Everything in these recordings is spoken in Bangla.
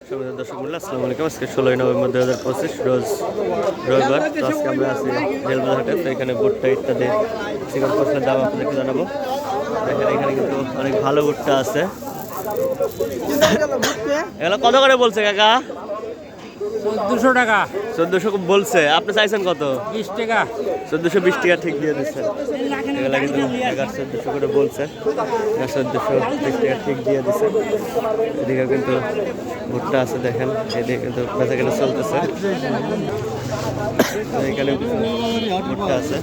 দর্শক মূল্য আসসালামু আলাইকুম। আজকে 16 নভেম্বর 2025 রোজ রবিবার। আজকে আমরা আছি রেলবাজার হাটে। তো এখানে ভুট্টা ইত্যাদি চিকন ফসলের দাম আপনাদেরকে জানাবো। এখানে কিন্তু অনেক ভালো ভুট্টা আছে। এগুলো কত করে বলছে কাকা? 1400 টাকা। 1400 বলছে, আপনি চাইছেন কত? 20 টাকা। 1420 টাকা ঠিক দিয়ে দিচ্ছেন। এগুলো কিন্তু 1400 করে বলছে, 1420 টাকা ঠিক দিয়ে দিচ্ছে। এদিকে কিন্তু ভুট্টা আছে, দেখেন এদিকে কিন্তু বেচা কেনা চলতেছে। এখানে ভুট্টা আছে।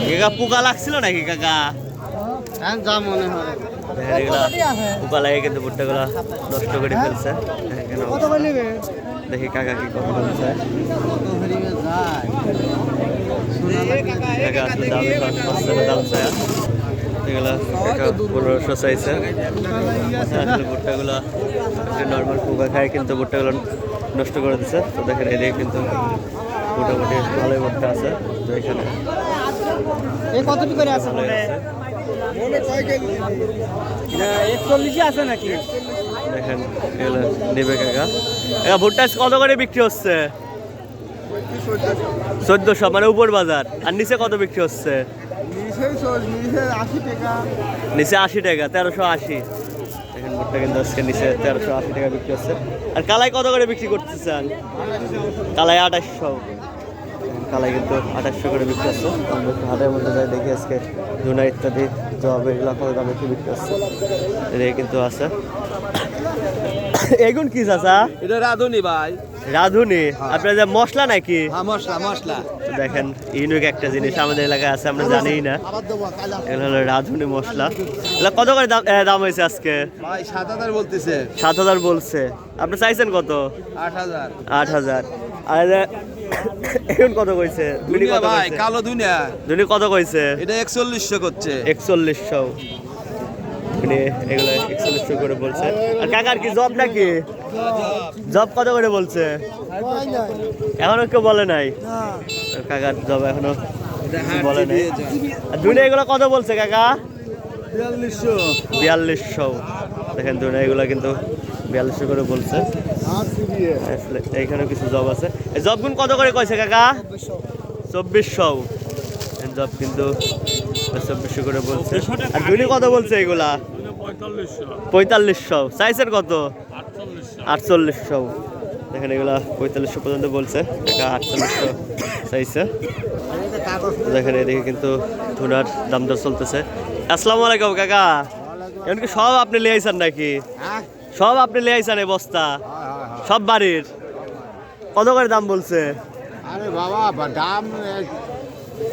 কাকা পোকা লাগছিল নাকি কাকা? যা মনে হয় পোকা লাগে কিন্তু ভুট্টাগুলা নষ্ট করে ফেলছে। দেখি কাকা কি কথা বলছে। কাকা আসলে দাম চায় এগুলা 1500 চাইছে। আসলে ভুট্টাগুলা নর্মাল পোকা খায় কিন্তু ভুট্টাগুলো নষ্ট করে দিচ্ছে। তো দেখেন এদিকে কিন্তু মোটামুটি ভালোই ভুট্টা আছে। তো এখানে কতটি করে আছে? 41 আছে নাকি? দেখেন এগুলো নেবে কাকা। ভুট্টা কত করে বিক্রি হচ্ছে? 1400 মানে উপর বাজার। আর নিচে কত বিক্রি হচ্ছে? নিচে 80 টাকা, 1380। দেখেন ভুট্টা কিন্তু আজকে নিচে 1380 টাকা বিক্রি হচ্ছে। আর কালাই কত করে বিক্রি করতেছেন? কালাই 2800। কালাই কিন্তু 2800 করে বিক্রি হচ্ছে। আমরা হাটের মধ্যে যাই দেখি আজকে ধুনা ইত্যাদি জব এগুলো কত দামে কি বিক্রি হচ্ছে। এদিকে কিন্তু আছে। এগুন কি চাচা? এটা রাধুনি ভাই। রাধুনি? আপনার যে মশলা নাকি? হ্যাঁ, মশলা। দেখেন ইউনিক একটা জিনিস আমাদের এলাকায় আছে, আমরা জানিই না। এগুলো হলো রাধুনি মশলা। এগুলো কত করে দাম হয়েছে আজকে? ভাই 7000 বলতেছে। 7000 বলছে। আপনি চাইছেন কত? 8000। 8000। আর এখন কত কইছে? দুনিয়া ভাই, কালো দুনিয়া। দুনি কত কইছে? এটা 4100 করছে। 4100। এগুলো 4100 করে বলছে। আর কাকার কি জব নাকি? জব কত করে বলছে? এখনো কেউ বলে নাই। কাকার জব এখনো বলে নাই। আর দুনিয়া এগুলো কত বলছে কাকা? 4200। দেখেন দুনিয়া এগুলো কিন্তু 4200 করে বলছে। আসলে এইখানে কিছু জব আছে। এই জবগুন কত করে কইছে কাকা? 2400। জব কিন্তু 2400 করে বলছে। আর দুনি কত বলছে এগুলা? 4500। চাইছেন কত? 4800। দেখেন এগুলা 4500 পর্যন্ত বলছে, টাকা 4800 চাইছে। দেখেন এদিকে কিন্তু ধুনার দাম দর চলতেছে। আসসালামু আলাইকুম কাকা। এখন কি সব আপনি লিয়ে আইছেন নাকি? সব আপনি লিয়ে আইছেন এই বস্তা? সব বাড়ির? কত করে দাম বলছে? আরে বাবা দাম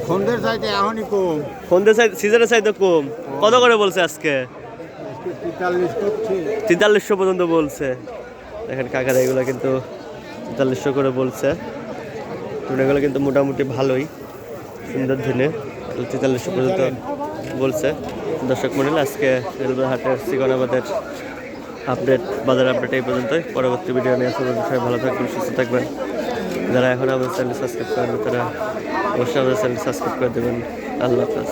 খন্দের চাইতে এখনই কম। খন্দের সিজনের চাইতে কম। কত করে বলছে আজকে? 4300 পর্যন্ত বলছে। দেখেন কাকারা এগুলো কিন্তু 4300 করে বলছে। এগুলো কিন্তু মোটামুটি ভালোই সুন্দর দিনে 4300 পর্যন্ত বলছে। দর্শক মনে হলে আজকে রেলওয়ে হাটের সিকনাবাদের আপডেট, বাজার আপডেট এই পর্যন্তই। পরবর্তী ভিডিও নিয়ে আসলে সবাই ভালো থাকবেন, সুস্থ থাকবেন। যারা এখন আমাদের চ্যানেল সাবস্ক্রাইব করেন তারা অবশ্যই আমাদের চ্যানেল সাবস্ক্রাইব করে দেবেন। আল্লাহ হাফেজ।